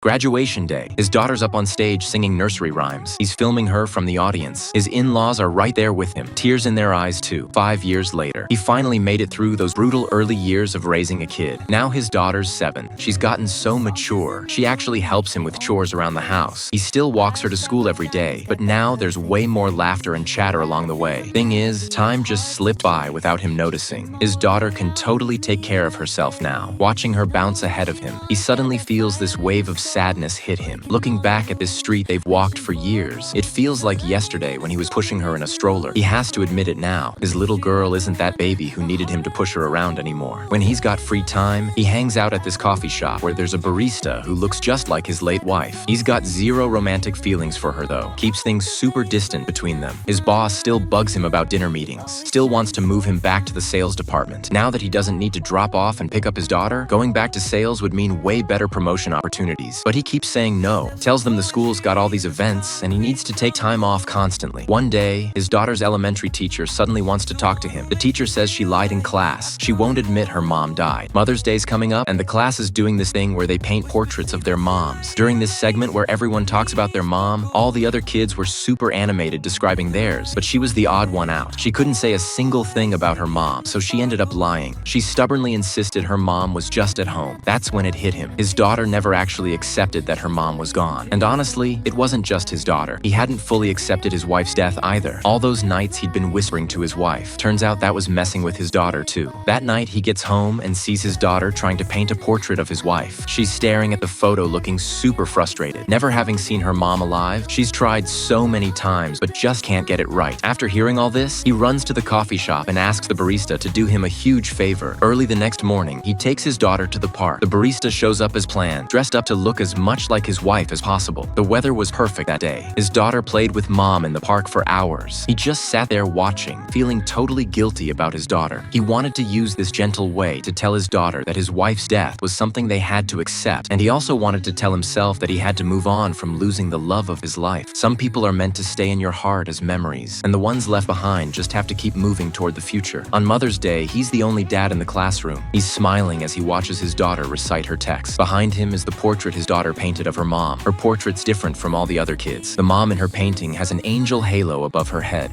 Graduation day. His daughter's up on stage singing nursery rhymes. He's filming her from the audience. His in-laws are right there with him, tears in their eyes too. 5 years later, he finally made it through those brutal early years of raising a kid. Now his daughter's 7. She's gotten so mature. She actually helps him with chores around the house. He still walks her to school every day, but now there's way more laughter and chatter along the way. Thing is, time just slipped by without him noticing. His daughter can totally take care of herself now. Watching her bounce ahead of him, he suddenly feels this wave of sadness hit him. Looking back at this street they've walked for years, it feels like yesterday when he was pushing her in a stroller. He has to admit it now. His little girl isn't that baby who needed him to push her around anymore. When he's got free time, he hangs out at this coffee shop where there's a barista who looks just like his late wife. He's got zero romantic feelings for her though. Keeps things super distant between them. His boss still bugs him about dinner meetings. Still wants to move him back to the sales department. Now that he doesn't need to drop off and pick up his daughter, going back to sales would mean way better promotion opportunities. But he keeps saying no. Tells them the school's got all these events and he needs to take time off constantly. One day, his daughter's elementary teacher suddenly wants to talk to him. The teacher says she lied in class. She won't admit her mom died. Mother's Day's coming up and the class is doing this thing where they paint portraits of their moms. During this segment where everyone talks about their mom, all the other kids were super animated describing theirs, but she was the odd one out. She couldn't say a single thing about her mom, so she ended up lying. She stubbornly insisted her mom was just at home. That's when it hit him. His daughter never actually accepted that her mom was gone. And honestly, it wasn't just his daughter. He hadn't fully accepted his wife's death either. All those nights he'd been whispering to his wife. Turns out that was messing with his daughter too. That night he gets home and sees his daughter trying to paint a portrait of his wife. She's staring at the photo looking super frustrated. Never having seen her mom alive, she's tried so many times but just can't get it right. After hearing all this, he runs to the coffee shop and asks the barista to do him a huge favor. Early the next morning, he takes his daughter to the park. The barista shows up as planned, dressed up to look as much like his wife as possible. The weather was perfect that day. His daughter played with mom in the park for hours. He just sat there watching, feeling totally guilty about his daughter. He wanted to use this gentle way to tell his daughter that his wife's death was something they had to accept, and he also wanted to tell himself that he had to move on from losing the love of his life. Some people are meant to stay in your heart as memories, and the ones left behind just have to keep moving toward the future. On Mother's Day, he's the only dad in the classroom. He's smiling as he watches his daughter recite her text. Behind him is the portrait his daughter painted of her mom. Her portrait's different from all the other kids. The mom in her painting has an angel halo above her head.